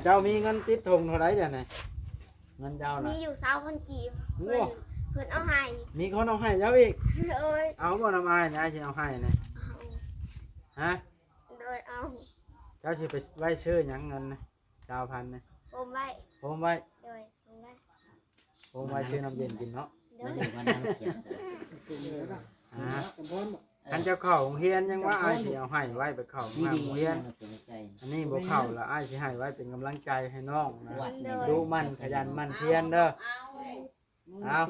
เจ้ามีเงินติดธงเท่าไหร่เดี๋ยวนี้เงินเจ้าน่ะมีอยู่20,000กีบโอ้ เพิ่นเอาให้ มีคนเอาให้เจ้าอีก โอ้ย เอาบ่น้ำอายนะสิเอาให้นี่ เอา ฮะ โดยเอา เจ้าสิไปไว้ชื่อหยังเงินนะ9,000นี่ ผมไว้ ผมไว้ โดยผมไว้ ผมไว้ชื่อน้ำเย็นกินเนาะ โด ไม่ ย อยู่วันนั้นเขียน ฮะอันเจ้าเข้าโรงเรียนยังว่าอ้ายสิเอาให้ไว้ไปเข้า ดี โรงเรียน มันเป็นใจ อันนี้บ่เข้าแล้วอ้ายสิให้ไว้เป็นกำลังใจให้น้องนะ วัด โด นี่ ย ดูมันขยันมันเพียรเด้อเอา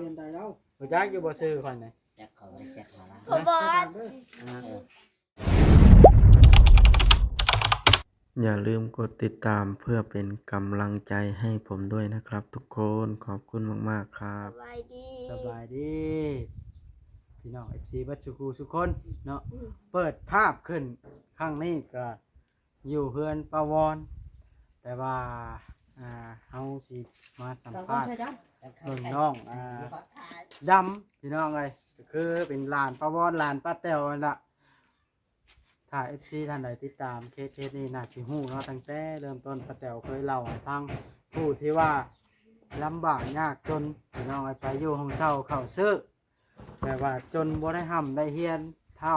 รู้จักอยู่บ่ซื้อข่อยนี่ จักเขาไว้แชทหาละ ผมบอส อ่า เออ อย่าลืมกดติดตามเพื่อเป็นกำลังใจให้ผมด้วยนะครับทุกคนขอบคุณมากๆครั ส บ บายดี สบายดีพี่น้อง FC บัดสุคูทุกคนเนาะเปิดภาพขึ้นข้างนี้ก็อยู่เฮือนปาวอนแต่ว่าเฮาสิมาสัมภาษณ์เบิ่งน้องดำพี่น้องเอ้ยก็คือเป็นหลานปาวอนหลานป้าแต้วนั่นล่ะถ้า FC ท่านใดติดตามเคสนี้น่าสิฮู้เนาะตั้งแต่เริ่มต้นป้าแต้วเคยเล่าให้ฟังผู้ที่ว่าลำบากยากจนพี่น้องไปอยู่ห้องเช่าเข้าซื้อแต่ว่าจนบ่ได้ห่ำได้เฮียนเท่า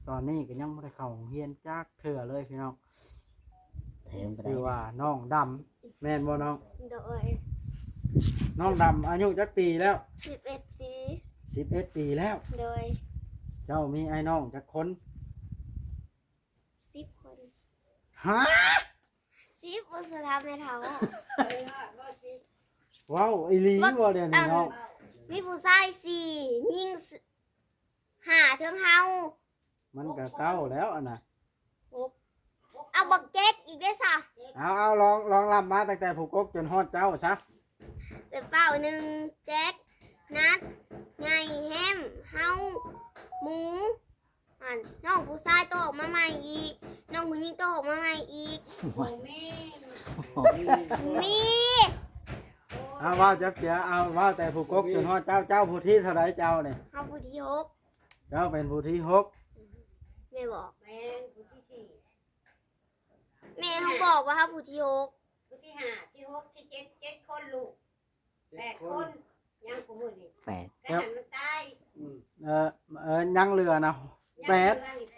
ตอนนี้ก็ยังบ่ได้เข้าโรงเฮียนจักเทื่อเลยพี่น้อง เทมไปได้ ชื่อว่าน้องดำแม่นบ่น้อง โดย น้องดำอายุจักปีแล้ว 11 ปี 11 ปีแล้ว โดย เจ้ามีไอ้น้องจักคน 10 คน ฮะ 10อุตสาหไม่เท่า ว้าวอีหลีบ่เดี๋ยวนี้น้อง มีผู้ชาย4ยิง5เทิงเฮา มันก็เก้าแล้วอันน่ะ 6เอาบักเจ๊กอีกได้ซะ เอาลองลำมาตั้งแต่ผู้กกจนฮอดเจ้าซะ เดี๋ยวเป้าหนึ่งแจ็คนัดไงแฮมเฮาหมูน้องผู้ชายโตออกมาใหม่อีกน้องผู้หญิงโตออกมาใหม่อีกมี เอาว่าจักเสียเอาว่าแต่ผู้กกจนฮอดเจ้าผู้ที่เท่าไรเจ้าเนี่ย เฮาผู้ที่หก เจ้าเป็นผู้ที่หก แม่บอก แม่ผู้ที่สี่ แม่เขาบอกว่าเฮาผู้ที่หก ผู้ที่ห้าที่หกที่เจ็ดคนลูก8 คนยังกูมือนี่ แปด แต่หันมันตาย ยังเหลือนะ ยัง แปด เหลืออีก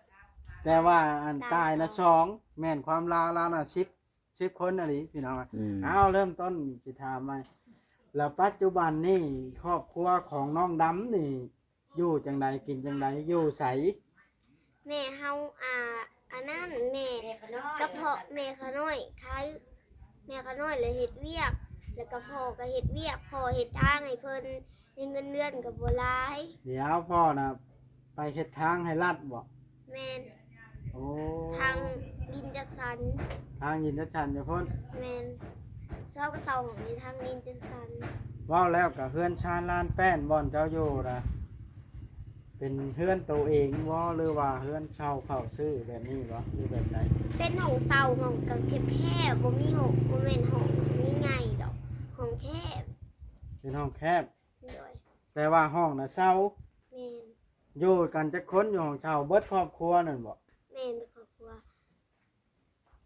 8 แต่ว่าอันตายนะสองแม่นความลาวนะ10คนอะไรพี่น้อง เอาเริ่มต้นสิถามมาแล้วปัจจุบันนี่ครอบครัวของน้องดำนี่อยู่จังใดกินจังใดอยู่ใส แม่เฮาอันนั้นแม่ แม่ขน้อย กระเพาะแม่ขาน้อยคล้ายแม่ขาน้อยเลยเฮ็ดเวียก แล้วก็พ่อก็เฮ็ดเวียกพ่อเฮ็ดทางให้เพิ่นได้เงินเดือนก็บ่หลาย เดี๋ยวพ่อนะไปเฮ็ดทางให้ลัดบ่ แม่น โอ้ ทางดินจัดสรร ทางยินชันจะพ้น แมนเช้าก็เสาของมีทางดินจัดสรร เว้าแล้วกับเฮือนชานลานแป้นบ่อนเจ้าอยู่นะเป็นเฮือนตัวเองบ่หรือว่าเฮือนเช่าเข้าซื้อแบบนี้บ่หรือแบบไหน เป็นห้องเสาห้องก็แคบๆบ่มีห้องบ่แม่นห้องมีใหญ่ดอกห้องแคบ เป็นห้องแคบ โดย แต่ว่าห้องน่ะเช่า แม่น อยู่กันจักคนอยู่ห้องเช่าเบิดครอบครัวนั่นบ่ แม่นเป็นครอบครัว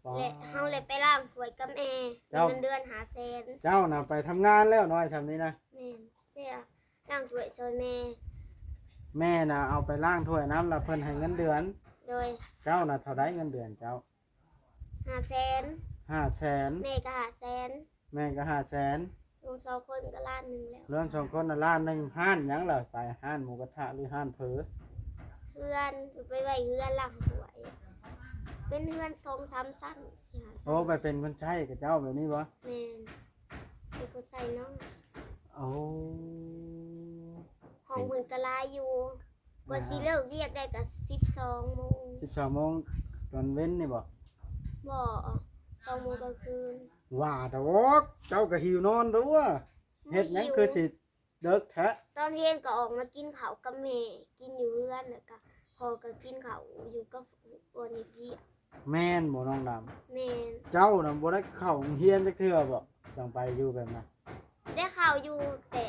อ๋อ และเฮาเลยไปล้างถ้วยกับแม่ เจ้า เงินเดือน500,000 เจ้าน่ะไปทำงานแล้วน้อยซำนี้นะ แม่นเพื่อล้างถ้วยซอยแม่ แม่น่ะเอาไปล้างถ้วยน้ำแล้วเพิ่นให้เงินเดือน โดย เจ้าน่ะเท่าไดเงินเดือนเจ้า 500,000 500,000 แม่ก็500,000 แม่ก็500,000 ลูก2คนก็ล้านหนึงแล้ว เรื่องสองคนน่ะล้านหนึงห้านหยังล่ะไปห้านหมูกระทะหรือห้านเผลอ เฮือนไปไว้เฮือนล้างถ้วย เป็นเฮือน2-3ชั้น4-5ชั้น โอ้ไปเป็นคนใช้กับเจ้าแบบนี้บ่ แม่นเป็นคนใส่เนาะ โอ้ ห้องเพิ่นก็หลายอยู่กว่าสิเลิกเวียกได้ก็12 โมง 12 โมงตอนเว้นนี่บ่ บ่2 โมงกลางคืน ว่าดอกเจ้าก็หิวนอนเด้อเฮ็ดหยังคือสิเด็กแท้ ตอนเย็นก็ออกมากินข้าวกับแม่กินอยู่เฮือนแล้วก็พ่อก็กินข้าวอยู่กับวันนี้พี่ แม่นบ่น้องดำ แม่น เจ้าน่ะบ่ได้เข้าโรงเรียนจักเทื่อบ่จังไปอยู่แบบนั้น ได้ข่าวอยู่แต่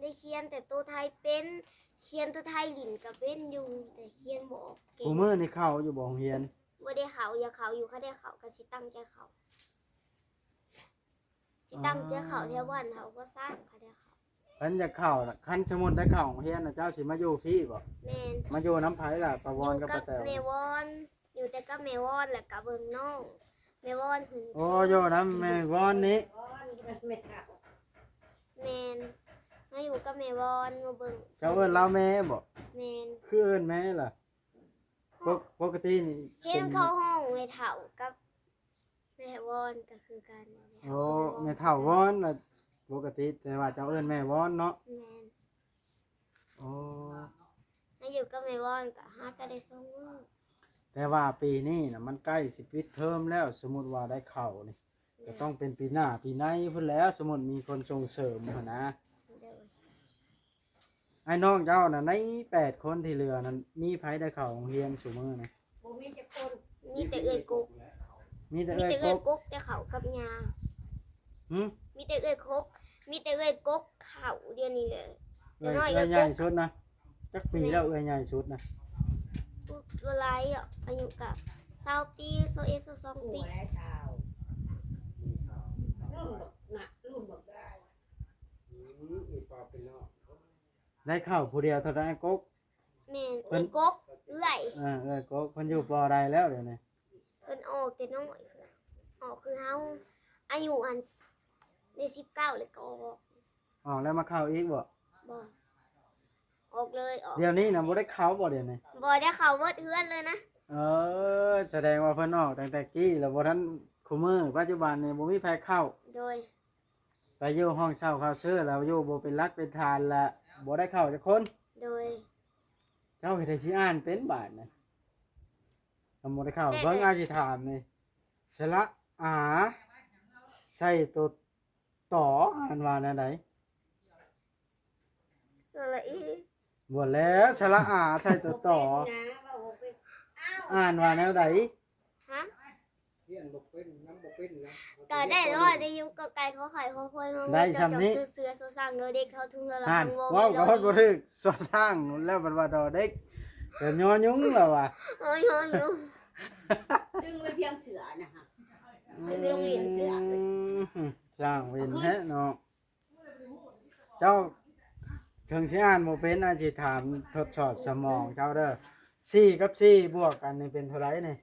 ได้เขียนแต่ตัวไทยเป็นเขียนตัวไทยหลินก็เป็นอยู่แต่เขียนบ่ออกเก่ง ผู้มื้อนี่เข้าอยู่บ่โรงเรียน บ่ได้เขาอย่าเขาอยู่เขาได้เขาก็สิตั้งใจเขา ตั้งเจ้าเขาแถวบ้านเขาก็สร้างเขาเดียวเขา คันจะเข้าน่ะคันสมุนได้เข้าโรงเรียนน่ะเจ้าสิมาอยู่พี่บ่ แมน มาอยู่น้ำไผล่ะปะว อ อน ยู่ กับ กั ปะ บ แตว เมวอนอยู่แต่กับเมวอนแล้วกับเบิ่งน้องเมวอนหึง โอ้อยู่น้ำแม่วอนนี้ ก้อนไม่เท่า แมนมาอยู่กับเมวอนมาเบิ่ง เจ้าเอิ้นเราแม่บ่ แมน คือเอิ้นแม่ล่ะปกตินี่ เห็นเข้าห้องเมเฒ่ากับเมวอนก็คือกัน โอ้แม่เฒ่าวอนน่ะปกติแต่ว่าเจ้าเอิ้นแม่วอนเนาะ แมน โอ้ มาอยู่กับเมวอนก็หาก็ได้ส่งมือ แต่ว่าปีนี้น่ะมันใกล้สิปิดเทอมแล้วสมมุติว่าได้เข้านี่ก็ต้องเป็นปีหน้าปีในพุ่นแล้วสมมุติมีคนส่งเสริมหั้นนะ เด้อ ไอ้น้องเจ้าน่ะใน8คนที่เหลือนั้นมีไผได้เข้าโรงเรียนซุมื้อนะ บ่มีจะคน มีแต่เอื้อยกุ๊ก มีแต่ มี เอ้ย แต่ คร เอื้อย บ กุ๊กแต่เขากับยา หึ มีแต่เอื้อยกุ๊กมีแต่เอื้อยกุ๊กเขาเดียวนี้เลย เอ้ยใหญ่สุดนะจักปีแล้วเอ้ยใหญ่สุดนะ ปุ๊บเวลาอายุกับ20 ปี21 22 หั ปี วและสาวรุ่นบักหนักรุ่นบักได้ ได้เข้าผู้เดียวเท่านั้นกก แม่นเอื้อยกุ๊กเอื้อย เอ้ยกกเพิ่นอยู่ปอใดแล้วเดี๋ยวนี้ เพิ่นออกแต่น้อยออกคือเฮาอายุอันได้19เลยก็ออก ออกแล้วมาเข้าอีกบ่ บ่ออกเลยออก เดี๋ยวนี้น่ะบ่ได้เข้าบ่เดี๋ยวนี้ บ่ได้เข้าเบิดเฮือนเลยนะ แสดงว่าเพิ่นออกตั้งแต่กี้แล้วบ่ทันคุมื้อปัจจุบันนี่บ่มีไผเข้า โดย ไปอยู่ห้องเช่าเข้าซื้อแล้วอยู่บ่เป็นหลักเป็นฐานละบ่ได้เข้าจักคน โดย เจ้าเฮ็ดให้สิอ่านเป็นบาดนี่ถ้าบ่ได้เข้าเบิ่งอาสิถามนี่สระอาใส่ตัวต่ออ่านว่าแนวใด สระอี บ่แล้วสระอาใส่ตัวต่อ นะว่าบ่เป็นอ้าว อ่านว่าแนวใด ฮะ เรียนบ่เป็นน้ำบ่เป็นนะ ก็ได้ร้อยได้อยู่กับไก่เขาไข่เขาควายเขาเจ้าเสือสร้างเด็กเขาทุ่งละ อ่าน ทางโว เว้าก็ฮอดบ่ถึกสอสร้างแล้วบัดว่าดอเด็กก็ยอยุงแล้วว่ะ โอ้ยโอ้ย ดึงไว้เพียงเสือนะคะ เรื่องเรียนเสือ สร้างเว้นแท้เนาะเจ้าถึงสิอ่านบ่เป็นอาจสิถามทดสอบสมองเจ้าเด้อ4กับ4บวกกันนี่เป็นเท่าไหร่นี่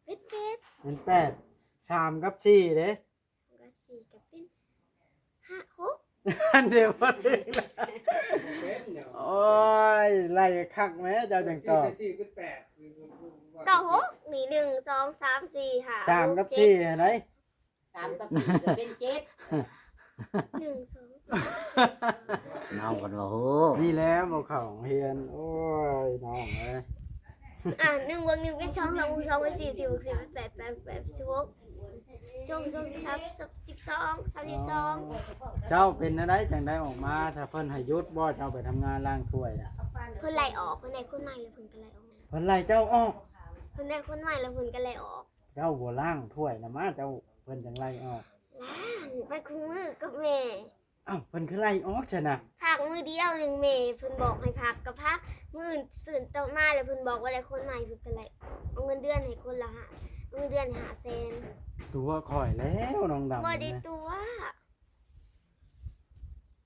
เป็ด เป็น8 3กับ4เด้ ก็สี่กับเป็น5 อันเดียวบ่ถึกแล้ว เป็นเนาะ โอ้ยไล่คักแม่เจ้าจังตอบ สี่เป็นแปด 6ก็6นี่1 2 3 4 5 3กับ4อันไหน ตามกับสี่ก็เป็นเจ็ด 1 2 น้องคนบ่ฮู้ นี่แหล้วบ่เข้าโรงเรียนโอ้ยน้องเอ้ย 1 บวก 1เป็น2 2 บวก2เป็น4 4บวก4เป็น8 8 8 16 32 เจ้าเป็นอะไรจังได้ออกมาถ้าเพิ่นให้หยุดบ่เจ้าไปทำงานล้างถ้วยน่ะ เพิ่นไล่ออกเพิ่นได้คนใหม่แล้วเพิ่นก็ไล่ออก เพิ่นไล่เจ้าออก เพิ่นได้คนใหม่แล้วเพิ่นก็ไล่ออก เจ้าบ่ล้างถ้วยนะมาเจ้าเพิ่นจังไล่ออก ล้างไปคู่มือกับแม่ อ้าวเพิ่นคือไล่ออกซะนะ พักมือเดียวหนึ่งแม่เพิ่นบอกให้พักกับพักมื้ออื่นตื่นต่อมาแล้วเพิ่นบอกว่าได้คนใหม่เพิ่นก็เลยเอาเงินเดือนให้คนละ5เงินเดือน500,000 ตัวข่อยแล้วน้องดำ บ่ได้ นะ ตัว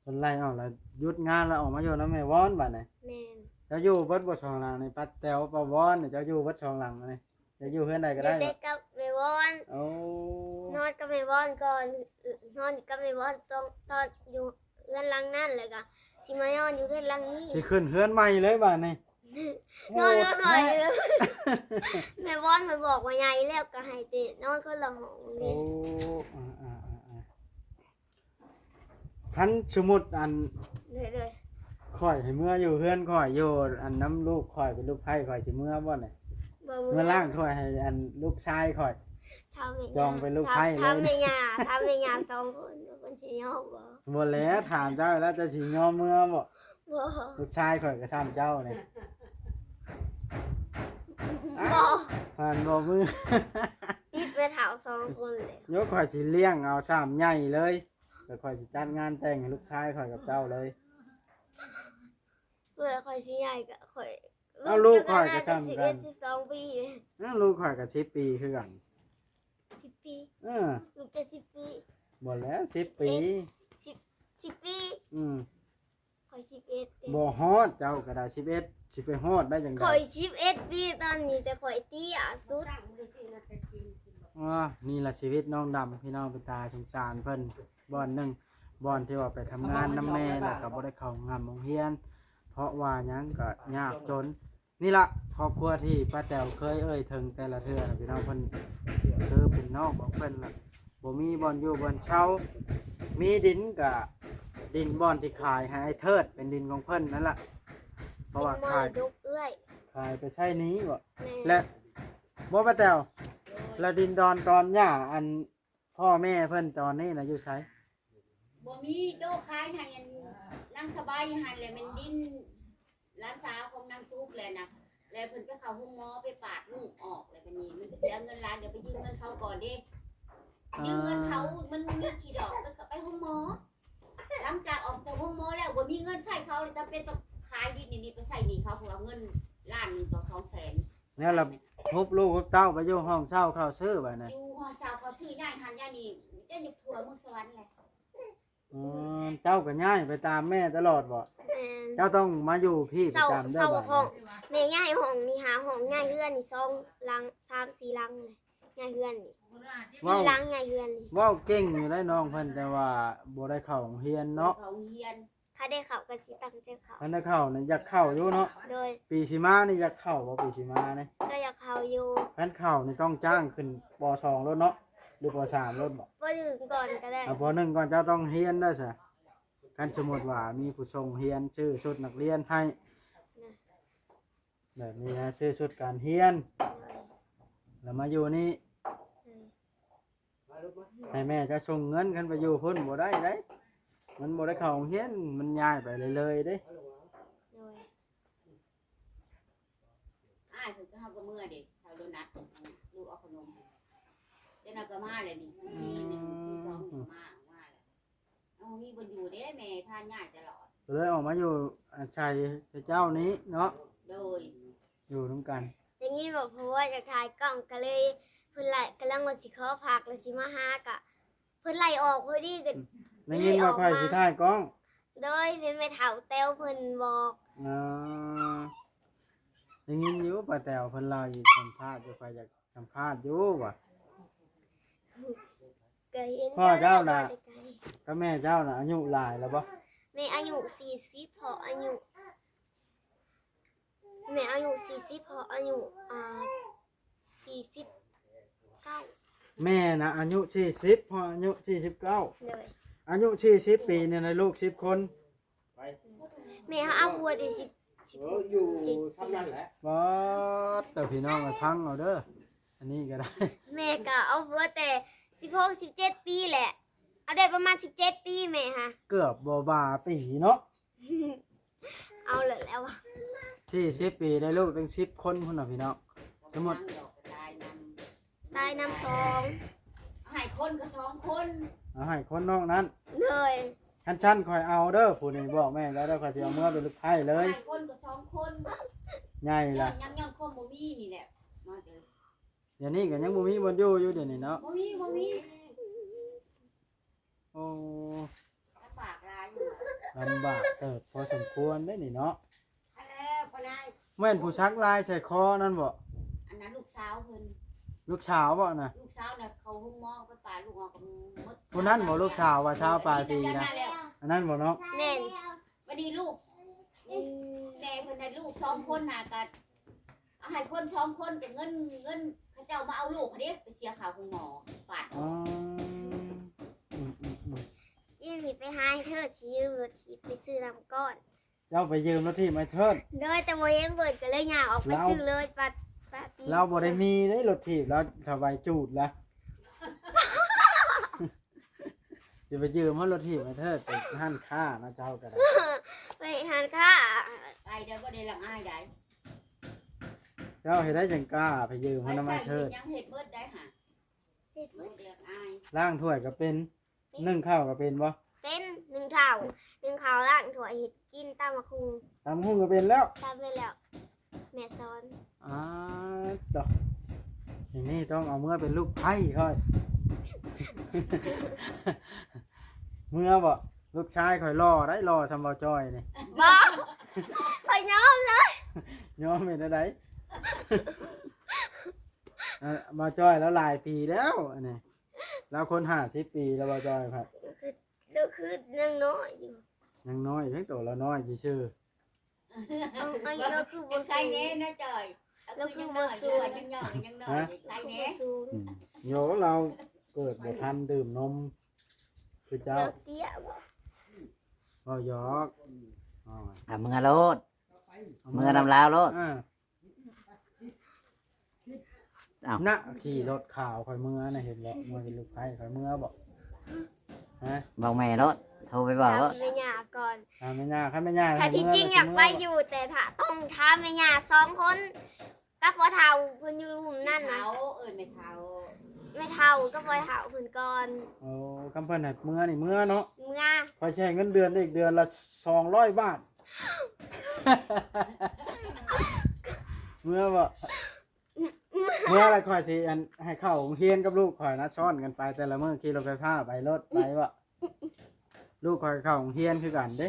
เพิ่นไล่ออกแล้วหยุดงานแล้วออกมาอยู่นำแม่วอนบัดนี้ แม่น เจ้าอยู่เบิดบ่ช่องหลังนี่ปัดแตวปะวอนนี่เจ้าอยู่เบิดช่องหลังนี่เจ้าอยู่เฮือนใดก็ อ ได้ ยู่ได้ บ่ กับแม่วอน โอ้ นอนกับแม่วอนก่อนนอนกับแม่วอนตอนอยู่เรือนหลังนั่นแล้วก็สิมานอนอยู่เรือนหลังนี้ สิขึ้นเฮือนใหม่เลยบัดนี้ นอนก็หน่อย โหดแท้ เลยแม่วอนมาบอกว่าใหญ่แล้วก็ให้เตะนอนคนละห้อง โอ้ นี่ คันสมมุติอัน เลย ข่อยให้เมื่ออยู่เฮือนข่อยอยู่อันน้ำลูกข่อยเป็นลูกไผ่ข่อยสิเมื่อบ่เนี่ย บ่ เมื่อล่างถ้วยให้อันลูกชายข่อย ทำอย่าง จองเป็นลูกไพ่เลย ทำในยาทำในยา2 คนคนสิยอมบ่ บ่แล้วถามเจ้าแล้วเจะสิยอมเมื่อบ่ บ่ ลูกชายข่อยก็ซ้ำเจ้าเนี่ย บ่ ผ่านบ่มือ ติดไปเถา2 คนเลย ยกข่อยสิเลี้ยงเอาซ้ำใหญ่เลยแล้วข่อยสิจัดงานแต่งให้ลูกชายข่อยกับเจ้าเลย เพื่อข่อยสิใหญ่ก็ข่อย เอาลูกข่อยก็ทำกัน 11 12 ปีเลย นั่นลูกข่อยก็10 ปีคือกัน 10 ปี เออ ลูกจะ10 ปี บ บ่แล้ว10 ปี 10 ปี อืม ข่อย11เด้อ บ่ฮอดเจ้าก็ได้11สิไปฮอดได้จังได๋ ข่อย11ปีตอนนี้แต่ข่อยเตี้ยสุด ตั้งมือที่นั่นเป็นจริง นี่ล่ะชีวิตน้องดำพี่น้องเป็นตาสงสารเพิ่นบ่อนหนึงบ่อนที่ว่าไปทำงานนำแม่แล้วก็บ่ได้เข้างานโรงเรียน เพราะว่าหยังก็ยากจน นี่ล่ะครอบครัวที่ป้าแต๋วเคยเอ่ยถึงแต่ละเทื่อนะพี่น้องเพิ่นคือเป็นน้องของเพิ่นล่ะบ่มีบ่อนอยู่บ่อนเช่ามีดินก็ดินบ่อนที่ขายให้ไอ้เทิดเป็นดินของเพิ่นนั่นล่ะเพราะว่า เป็นม ขาย รดกเอื้อย ขายไปใช้หนี้บ่ แม่ และบ่ป้าแต๋วและดินดอนตอนหญ้าอันพ่อแม่เพิ่นตอนนี้น่ะอยู่ไส บ่มีโต๊ะขายให้อันนั่งสบายอยู่หั่นแหละมันดินร้านสาวของนางตุ๊กแหละนะแล้วเพิ่นก็เข้าห้องหมอไปปาดลูกออกแล้วบัดนี้มันไปเสียเงินล้านเดี๋ยวไปยืมเงินเขาก่อนเด้ยืมเงินเขามันมีกี่ดอกแล้วก็ไปห้องหมอหลังจากออกจากห้องหมอแล้วบ่มีเงินใช้เขาเลยจำเป็นต้องขายดินนี่ไปใส่หนี้เขาเพราะว่าเงินล้านหนึงต่อ200,000 แล้วล่ะทุบลูกทุบเต้าไปอยู่ห้องเช่าเข้าซื้อบัดน่ะ อยู่ห้องเช่าเขาชื่อย่ายหันย่ายนี่เจ้าหยิบถั่วเมืองสวรรค์แหละ เจ้าก็ย้ายไปตามแม่ตลอดบ่ แม่น เจ้าต้องมาอยู่พี่ประ เศร้า จำได้ เศร้า บ่ ห้องแม่ย้ายห้องนี่หาห้องย้ายเฮือนนี่2หลัง3-4หลังเลยย้ายเฮือนนี่4หลังย้ายเฮือนนี่ เว้าเก่งอยู่ได้น้องเพิ่นแต่ว่าบ่ได้เข้าโรงเรียนเนาะ เขาเฮียน ถ้าได้เข้าก็สิตั้งใจเข้า เพิ่นได้เข้านี่อยากเข้าอยู่เนาะ โดย ปีสิมานี่อยากเข้าบ่ปีสิมานี่ ก็อยากเข้าอยู่ เพิ่นเข้านี่ต้องจ้างขึ้นป .2 รถเนาะหรือป .3 รถบ่ บ่ถึงก่อนก็ได้ ป .1 ก่อนเจ้าต้องเรียนได้ซะคันสมมุติว่ามีผู้ส่งเรียนชื่อชุดนักเรียนให้แบบนี้นะชื่อชุดการเรียนแล้วมาอยู่นี่ให้แม่จะส่งเงินกันไปอยู่พุ่นบ่ได้เด้มันบ่ได้เข้าโรงเรียนมันย้ายไปเลยๆเด้ โดย อ้ายเพิ่นก็เฮาก็เมื่อเด็กชาวโดนัทลูกเอาขนมเจ้าน่ะก็มาเลยนี่ปีหนึ่งปีสองนี่มาแล้วเอามีบ่อยู่เด้แม่พาย่ายตลอด ก็เลยออกมาอยู่ชัยเจ้านี้เนาะ โดย อยู่ร่วมกัน อย่างนี้บอกเพราะว่าอยากถ่ายกล้องก็เลยเพิ่นไล่กำลังว่าสิขอพักแล้วสิมาหากะเพิ่นไล่ออกพอดีก็ ได้ยินว่าใครสิถ่ายกล้อง โดยเป็นแม่เฒ่าแต้วเพิ่นบอก อ่าได้ยินอยู่ป้าแต๋วเพิ่นเล่าอยู่สัมภาษณ์อยู่ใครอยากสัมภาษณ์อยู่ว่ะ ก็เห็น พ่อเจ้าน่ะ ไกล ก็แม่เจ้าน่ะอายุหลายแล้วบ่ ๆแม่อายุ40พออายุแม่อายุ40พออายุ49 แม่น่ะอายุ40พ่ออายุ49 เลย อายุ40ปีเนี่ยนะลูก10คน แม่เอาบัวที่อยู่ 10 ซ้ำนั่นแหละ บ่แต่พี่น้องก็พังเอาเด้ออันนี้ก็ได้ แม่ก็เอาบัวแต่16 17ปีแหละเอาได้ประมาณ17ปีแม่ฮะ เกือบบ่บาปีเนาะ เอาเลยแล้วอะ 40ปีได้ลูกตั้ง10คนพุ่นน่ะพี่น้อง สมมุติ ดอกกระจายนำ ตายน้ำสอง ให้คนก็2คน เอาให้คนนอกนั้น เลย คันชั้นคอยเอาเด้อผู้นี้บอกแม่แล้วเด้อคอยสิเอาเมื่อเป็นลูกไผ่เลย ให้คนก็2คน ใหญ่ล่ะ ยังคนบ่มีนี่แหละมาเด้อ เดี๋ยวนี้ก็ยังบ่มีบ่อยู่อยู่เดี๋ยวนี้เนาะ บ่มี โอ้ ลำบากหลายอยู่ ลำบากเติบพอสมควรได้นี่เนาะ อันแล้วปนาย แม่นผู้ชักลายใส่คอนั่นบ่ อันนั้นลูกสาวเพิ่น ลูกสาวบ่น่ะ ลูกสาวเนี่ยเขาห้องหมอไปป่าลูกออกกับมด ผู้นั้นบ่ลูกสาวว่าชาวปลายปีนะอันนั้นบ่เนาะ แม่น วันนี้ลูกแม่เพิ่นให้ลูก2คนน่ะก็เอาให้คน2คนกับเงินเขาเจ้ามาเอาลูกเขาเด้ไปเสียค่าห้องหมอปาด อ๋ออืม ยี่หนีไปหาให้เธอชิยืมรถถีบไปซื้อน้ำก้อน เจ้าไปยืมรถที่ไม้เทิด โดยแต่โมเห็นเบิดก็เลยอยากออกไปซื้อเลยปาตี เราบ่ได้มีได้รถถีบแล้วสบายจูดละสิไปยืมเฮารถถีบไม้เทิดไปหั่นค่านะเจ้าก็ได้ ไปหานค่า ไปเดี๋ยวบ่ได้ลังอายได้ เจ้าเฮ็ดได้จังกล้าไปยืมเฮานำไม้เทิด ยังเฮ็ดเบิดได้ห่า เฮ็ด บ่ เบิด ได้ลังอาย ล้างถ้วยก็เป็นนึ่งข้าวก็เป็นบ่ เป็นหนึ่งข่าวล่างถั่วเห็ดกินตามมะคุง ตำหุ้งก็เป็นแล้ว ตามไปแล้ว แม่ซ้อน ต่ออย่างนี้ต้องเอาเมื่อเป็นลูกไผ่ค่อย เมื่อบ่ลูกชายข่อยรอได้รอซำบ่จ้อยนี่ บ่ไปย้อมเลย ยอมเฮ็ดได้ บ่จ้อยแล้วหลายปีแล้วอันนี้แล้วคน50ปีแล้วบ่จ้อยครับ ก็คือยังน้อยอยู่ ยังน้อยเพียงตัวละน้อยซื่อ เอาไอ้ก็คือบ่ ยังใส่ สูง แน่นะจอยแล้วคือยังน้อยอยู่ยังย่อยังน้อยใส่แน่ บ่สูง ๆโยเราเกิดบ่ทันดื่มนมคือเจ้า เราเตี้ยบ่ เว้าหยอกอ๋อ มือโลดมือนำลาวโลด อ่า อ้าว น่ะขี่รถขาวข่อยเมื่อน่ะเห็นบ่เมื่อเห็นลูกไผข่อยเมื่อบ่ฮะ บอกแม่โลดโทรไปบอกโลด ทำแม่ย่าก่อน แม่ย่าคันแม่ย่า ถ้าที่จริงอยากไปอยู่แต่ถ้าต้องทำแม่ย่า2 คนกับพ่อเฒ่าเพิ่นอยู่หุ่มนั่นน่ะ เท้าไม่เท้า แม่เฒ่ากับพ่อเฒ่าเพิ่นก่อน โอ้คำเพิ่นให้เมื่อนี่เมื่อเนาะ เมื่อ ข่อยใช้เงินเดือนได้อีกเดือนละ200 บาท เมื่อบ่เมื่ออะไรข่อยสิอันให้เข้าโรงเรียนกับลูกข่อยนะช้อนกันไปแต่ละมื้อขี่รถไฟฟ้าไปรถไปบ่ลูกข่อยเข้าโรงเรียนคือกันเด้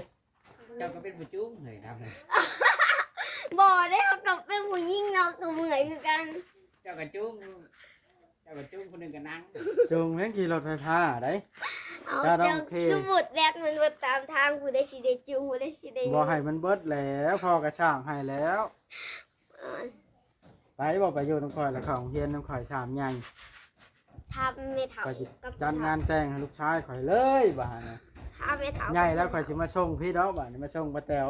เจ้าก็เป็นผู้จุ้งเหยครับ บ่ได้เขากับเป็นผู้หญิงเนาะตัวเมื่อยคือกัน เจ้าก็จุ้งคนหนึงก็นั่ง จูงแม่งขี่รถไฟฟ้าได้ เอา จ้าดอง เจ้า โอเค สมุดแรกมันว่าตามทางผู้ได้สิได้จูงผู้ได้สิได้ บ่ให้มันเบิดแล้วพ่อกระช่างให้แล้ว อ่า ไปบ่ไปอยู่น้ำข่อยแล้วเข้าโรงเรียนน้ำข่อยชามใหญ่ ทำไม่เท่า ข่อยสิ กับ จัดงานแต่งให้ลูกชายข่อยเลยบ่านะ ทำไม่เท่า ใหญ่แล้วข่อยสิมาส่งพี่ดอกบ่านี่มาส่งป้าแต๋ว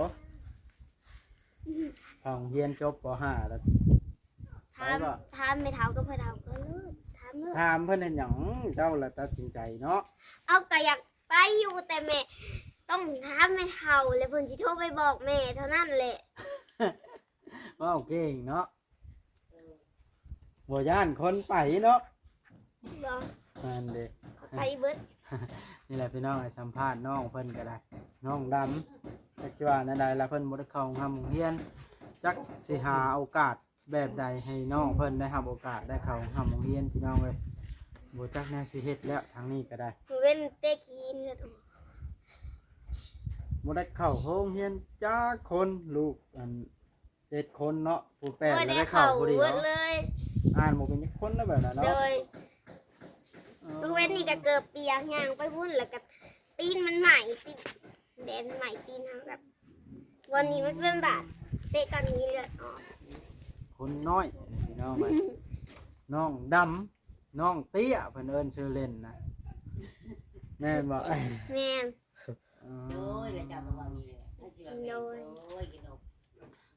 เข้าโรงเรียนจบป .5 แล้ว ทำไม่เท่ากับพ่อเท่าก็เลยทำเลย ถามเพิ่นเฮ็ดหยังเจ้าละตัดสินใจเนาะ เอาก็อยากไปอยู่แต่แม่ต้องทำไม่เท่าแล้วเพิ่นสิโทรไปบอกแม่เท่านั้นแหละ เว้าเก่งเนาะบ่ย่านคนไปเนาะ บ่ นั่นเด้ ไปเบิด นี่แหละพี่น้องให้สัมภาษณ์น้องเพิ่นก็ได้ น้องดำจักสิว่าแนวใดล่ะเพิ่นบ่ได้เข้าโรงเรียนจักสิหาโอกาสแบบใดให้น้องเพิ่นได้รับโอกาสได้เข้าโรงเรียนพี่น้องเอ้ยบ่จักแนวสิเฮ็ดแล้วทางนี้ก็ได้ เว้นเตะกีนแล้ว บ่ได้เข้าโรงเรียนจักคนลูกอัน7คนเนาะผู้แปด บ่ ก็ ได้ ได้เข้า เข้า ผู้เดีย เบิ ว ดเลย อ่านบ่เป็นจักคนแล้วแบบนั้น โด เนาะ ยลูกเว้นนี่ก็เกิดเปียกย่างไปพุ่นแล้วก็ตีนมันใหม่ตีนแดนใหม่ตีนทางแบบวันนี้มันเป็นบาดเตะกันนี้เลือดออก คนน้อยพี่น้องเอ้ยน้องดำน้องเตี้ยเพิ่นเอิ้นชื่อเล่นนะแม่นบ่ แม่น โอ้ยแล้วเจ้าก็ว่ามีเลยถ้าเชื่อแม่โอ้ยกินนก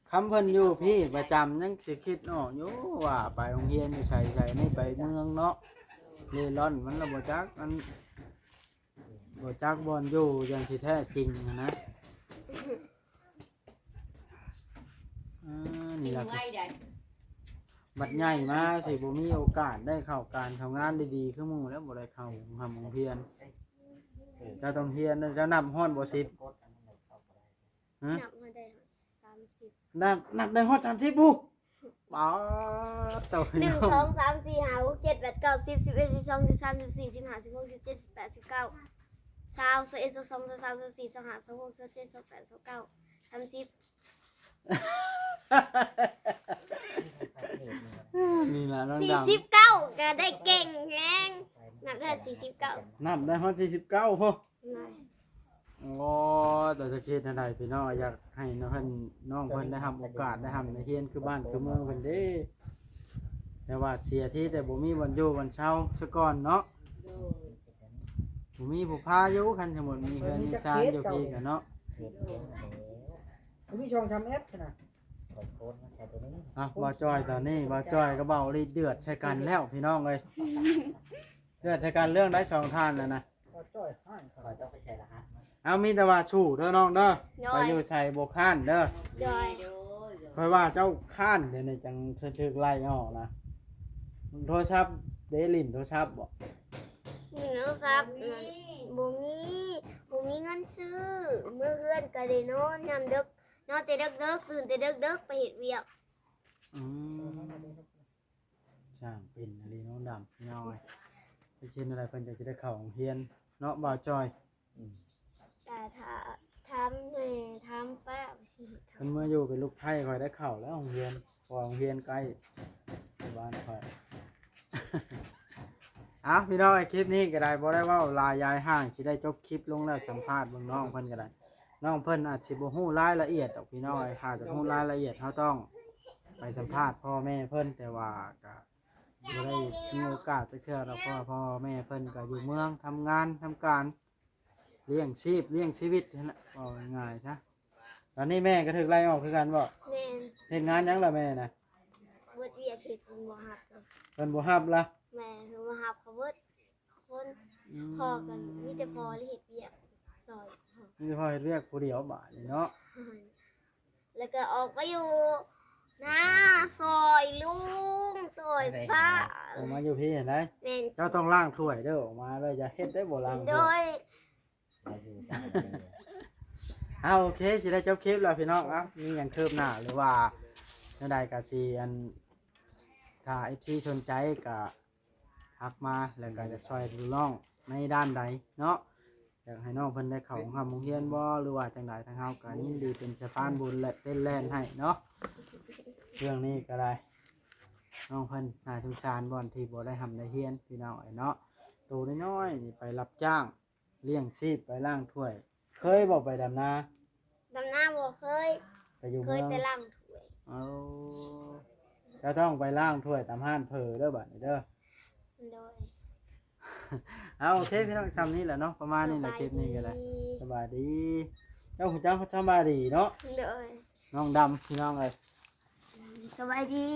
คำเพิ่นอยู่พี่ประจำยังสิคิดออกอยู่ว่าไปโรงเรียนอยู่ไสนี่ไปเมืองเนาะเล่ร่อนมันละบ่จักมันบ่จักบ่อนอยู่อย่างที่แท้จริงนะนี่ กิน ล่ะ ไว้ได้ บัดใหญ่มาสิบ่มีโอกาสได้เข้าการเข้างานดีๆคือหมู่แล้วบ่ได้เข้าทำโรงเรียนเจ้าต้องเรียนเจ้านับฮอดบ่10ฮะ นับมาได้30 นับได้ฮอด30ปุ๊ป๋าเต่า 1 2 3 4 5 6 7 8 9 10 11 12 13 14 15 16 17 18 19 20 21 22 23 24 25 26 27 28 29 30 นี่ล่ะน้องดำ 49ก็ได้เก่งแฮงนับได้49 นับได้ฮอด49พ่อโอ้แต่จะเฮ็ดจังไดพี่น้องอยากให้น้องเพิ่นได้รับโอกาสได้ทำในเรียนคือบ้านคือเมืองเพิ่นเด้แต่ว่าเสียที่แต่บ่มีวันอยู่วันเช้าซะก่อนเนาะ โดย ผมมีผู้พาอยู่คันสมุนมีเฮือนมีซานอยู่พี่กันเนาะ มีช่องทำแอปนะ อ่ะบ่าวจ้อยตอนนี้บ่าวจ้อยก็เบาลีเดือดใช้กันแล้วพี่น้องเอ้ยเดือดใช้กันเรื่องได้ช่องทานแล้วนะ ก็จ้อยห้างเขา ต้องไปใช้รหัส เอามีแต่ว่าสู้เด้อน้องเด้อ โด ไป ย อยู่ใส่บ่ค้านเด้อ โดย โดย คอยว่าเจ้าค้านเดี๋ยวนี้จังถึกไล่ออกนะโทรศัพท์เดลินโทรศัพท์บ่ มีโทรศัพท์บ่มีเงินซื้อเมื่อเฮือนก็ได้นอนยามดึกนอนแต่ดึกๆตื่นแต่ดึกๆไปเฮ็ดเวียก อืมช่างเป็นอะไรน้องดำพี่น้องเอ้ยไปเช่นอะไรเพิ่นจะได้เข้าโรงเรียนเนาะบ่าวจ้อย โ แต่ทำแม่ทำป้าสิ เพิ่นเมื่ออยู่เป็นลูกไทยคอยได้เข้าแล้วโรงเรียนเพอโรงเรียนใกล้บ้านคอย อ่ะพี่น้องไอ้คลิปนี้ก็ได้บ่ได้เว่าลายายห้างสิได้จบคลิปลงแล้วสัมภาษณ์เบิ่งน้องเพิ่นก็ได้น้องเพิ่นอาจสิบ่ฮู้รายละเอียดดอกพี่น้องไอ้ถ้าจะฮู้รายละเอียดเฮาต้องไปสัมภาษณ์พ่อแม่เพิ่นแต่ว่าก็บ่ได้มีโอกาสจะเทื่อดอกเพราะว่าพ่อแม่เพิ่นก็อยู่เมืองทำงานทำการเลี้ยงชีพเลี้ยงชีวิตนั่นแหละเอาง่ายๆซะตอนนี้แม่ก็ถูกไล่ออกคือกันบ่ แม่น เฮ็ดงานหยังล่ะแม่น่ะ เบิดเวียกเฮ็ดเพิ่นบ่ฮับเลย เพิ่นบ่ฮับล่ะ แม่เพิ่นบ่ฮับเขาเบิดคนพ่อกันมีแต่พ่อที่เฮ็ดเวียกซอยพ่อ นี่พ่อเฮ็ดเรียกผู้เดียวบาดนี่เนาะ แล้วก็ออกไปอยู่หน้าซอยลุงซอยป้า ออกมาอยู่พี่เห็นไหม แม่น เจ้าต้องล้างถ้วยเด้อออกมาเลยจะเฮ็ดได้บ่ล้าง โด ถ้วย ย เอาโอเคสิได้จบคลิปแล้วพี่น้องครับมีหยังคืบหน้าหรือว่าเมื่อใดก็สิอันถ้าไอ้ที่สนใจก็ทักมาแล้วก็จะช่วยดูน้องในด้านใดเนาะอยากให้น้องเพิ่นได้เข้าโรงเรียนบ่หรือว่าจังใดทางเฮาก็ยินดีเป็นสะพานบุญและเป็นแล่นให้เนาะเรื่องนี้ก็ได้น้องเพิ่นน่าสงสารบ่อนที่บ่ได้ทำได้เรียนพี่น้องไอ้เนาะตัวน้อยๆนี่ไปรับจ้างเลี้ยงชีพไปล้างถ้วย เคยบอกไปดำนา ดำหน้าบ่เคย ไปอยู่ เค เมื ย อง แต่ล้างถ้วย เอาจะต้องไปล้างถ้วยตามห้านเพอเด้อบัดนี้เด้อ โดย เอาโอเคพี่น้องทำนี้แหละเนาะประมาณนี้แหละคลิปนี้ก็ได้สบายดีเจ้าคุณเจ้าเขาสบายดีเนาะ โดย น้องดำพี่น้องเอ้ย สบายดี